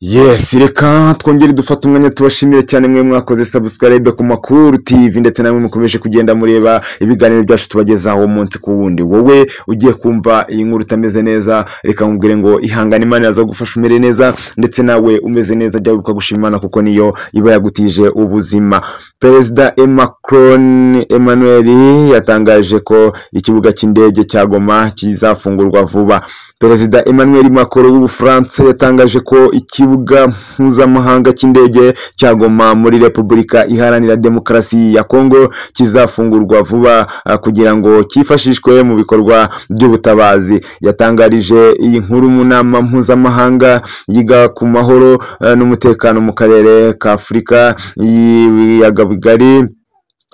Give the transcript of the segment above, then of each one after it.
Yes, reka twongere dufata umwanya tubashimire cyane mwe mwakoze subscribe ku Makuru TV ndetse namwe mukomeje kugenda mureba ibiganiro byacu tubagezaho umunsi ku wundi. Wowe ugiye kumva iyi nkuru utameze neza, reka nkubwire ngo ihangane Imana yaza gufasha umere neza, ndetse nawe umeze neza jya wibuka gushima Imana kuko niyo iba yagutije ubuzima. Perezida Macron Emmanuel yatangaje ko ikibuga cy'indege cya Goma kizafungurwa vuba. Perezida Emmanuel Macron w'Ubufaransa yatangaje ko ikibuga mpuzamahanga cy'indege cya Goma muri Repubulika Iharanira Demokarasi ya Kongo kizafungurwa vuba kugira ngo cyifashishwe mu bikorwa by'ubutabazi. Yatangarije iyi nkuru mu nama mpuzamahanga yiga ku mahoro n'umutekano mu karere ka Afurika y'ibiyaga bigari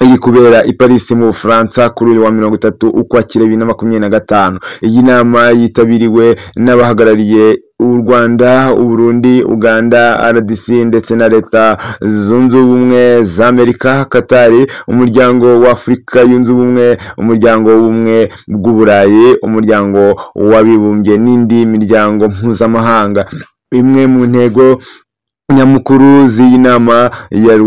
iyi kubera i Paris mu Bufaransa kuri uyu wa 30 Ukwakira 2025. Iyi nama yitabiriwe n'abahagarariye u Rwanda, u Burundi, Uganda, RDC ndetse na Leta Zunze Ubumwe za Amerika, Qatar, umuryango wa Afurika yunze ubumwe, umuryango w'ubumwe bw'Uburayi, umuryango w'abibumbye n'indi miryango mpuzamahanga. Imwe mu ntego nyamukuru z'iyi nama ya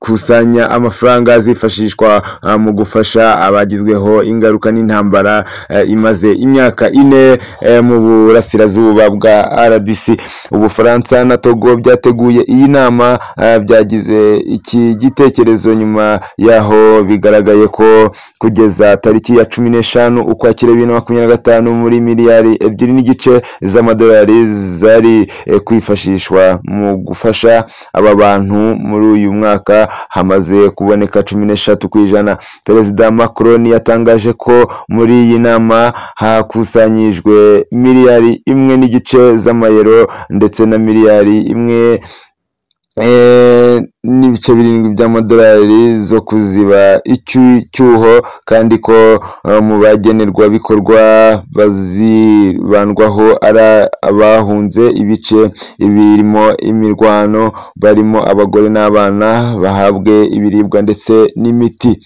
kusanya amafaranga azifashishwa mu gufasha abagizweho ingaruka n'intambara imaze imyaka 4 mu burasirazuba bwa RDC. Ubufaransa na Togo byateguye iyi nama, byagize iki gitekerezo nyuma yaho bigaragaye ko kugeza tariki ya 15 Ukwakira 2025 muri miliyari 2.5 z'amadolari zari kwifashishwa mu gufasha aba bantu. Muri uyu mwaka hamaze kuboneka 13%. Perezida Macron yatangaje ko muri iyi nama hakusanyijwe miliyari 1.5 z'amayero ndetse na miliyari 1.7 by'amadolari zo kuziba icyuho, kandi ko mu bagenerwa bikorwa bazibandwaho ari abahunze ibice birimo imirwano, barimo abagore n'abana bahabwe ibiribwa ndetse n'imiti.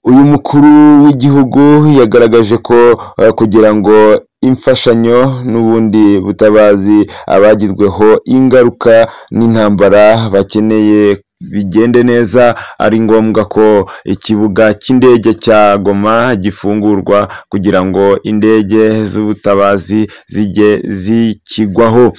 Uyu mukuru w'igihugu yagaragaje ko kugira ngo imfashanyo n'ubundi butabazi abagizweho ingaruka n'intambara bakeneye bigende neza, ari ngombwa ko ikibuga cy'indege cya Goma gifungurwa kugira ngo indege z'ubutabazi zijye zikigwaho.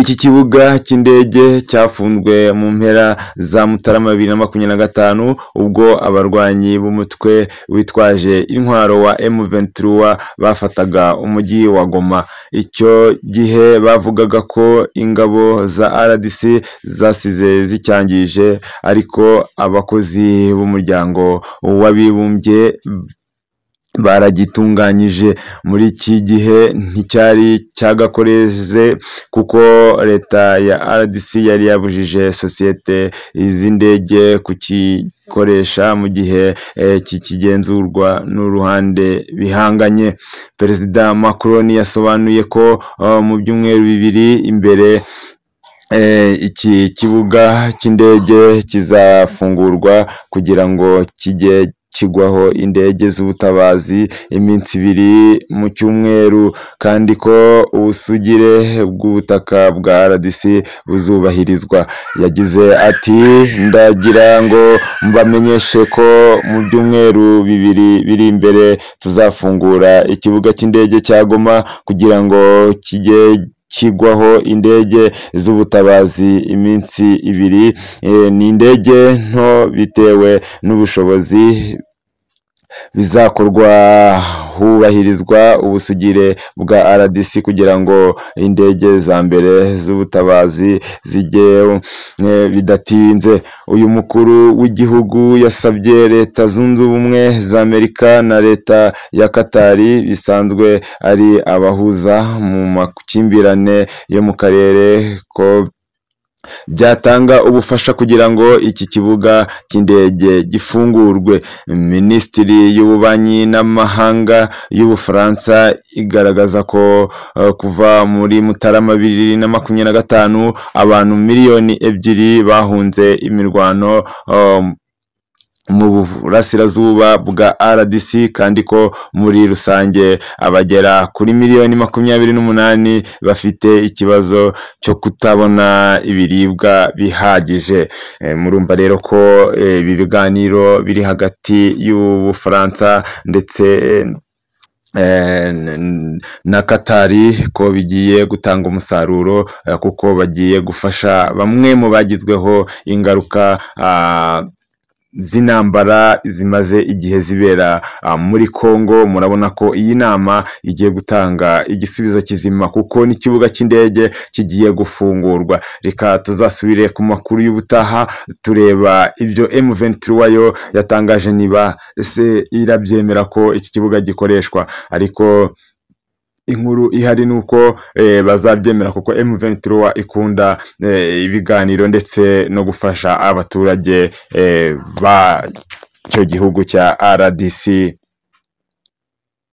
Iki kibuga cy'indege cyafunzwe mu mpera za Mutarama 2025 ubwo abarwanyi b'umutwe witwaje intwaro wa M23 bafataga umujyi wa Goma. Icyo gihe bavugaga ko ingabo za RDC zasize zicyangije, ariko abakozi b'umuryango w'abibumbye baragitunganyije. Muri iki gihe nticyari cyagakoreze kuko leta ya RDC yari yabujije sosiyete z'indege kukikoresha mu gihe kikigenzurwa n'uruhande bihanganye. Perezida Macron yasobanuye ko mu byumweru 2 imbere iki kibuga cy'indege kizafungurwa kugira ngo kijye kigwaho indege z'ubutabazi iminsi 2 mu cyumweru, kandi ko ubusugire bw'ubutaka bwa RDC buzubahirizwa. Yagize ati, ndagira ngo mbamenyeshe ko mu byumweru 2 biri imbere tuzafungura ikibuga cy'indege cya Goma kugira ngo kijye kigwaho indege z'ubutabazi iminsi 2. Ni indege nto bitewe n'ubushobozi, bizakorwa hubahirizwa ubusugire bwa RDC kugira ngo indege za mbere z'ubutabazi zijye bidatinze. Uyu mukuru w'igihugu yasabye Leta Zunze Ubumwe za Amerika na Leta ya Qatar bisanzwe ari abahuza mu makimbirane yo mu karere ko byatanga ubufasha kugira ngo iki kibuga cy'indege gifungurwe. Minisitiri y'ububanyi n'amahanga y'Ubufaransa igaragaza ko kuva muri Mutarama 2025 abantu miliyoni 2 bahunze imirwano mu burasirazuba bwa RDC, kandi ko muri rusange abagera kuri miliyoni 28 bafite ikibazo cyo kutabona ibiribwa bihagije. Murumva rero ko ibi biganiro biri hagati y'Ubufaransa ndetse na Katari ko bigiye gutanga umusaruro, kuko bagiye gufasha bamwe mu bagizweho ingaruka z'intambara zimaze igihe zibera muri Congo. Murabona ko iyi nama igiye gutanga igisubizo kizima, kuko n'ikibuga cy'indege kigiye gufungurwa. Reka tuzasubire ku makuru y'ubutaha tureba ibyo M23 yo yatangaje, niba ese irabyemera ko iki kibuga gikoreshwa. Ariko inkuru ihari nuko bazabyemera, kuko M23 ikunda ibiganiro ndetse no gufasha abaturage ba cyo gihugu cya RDC.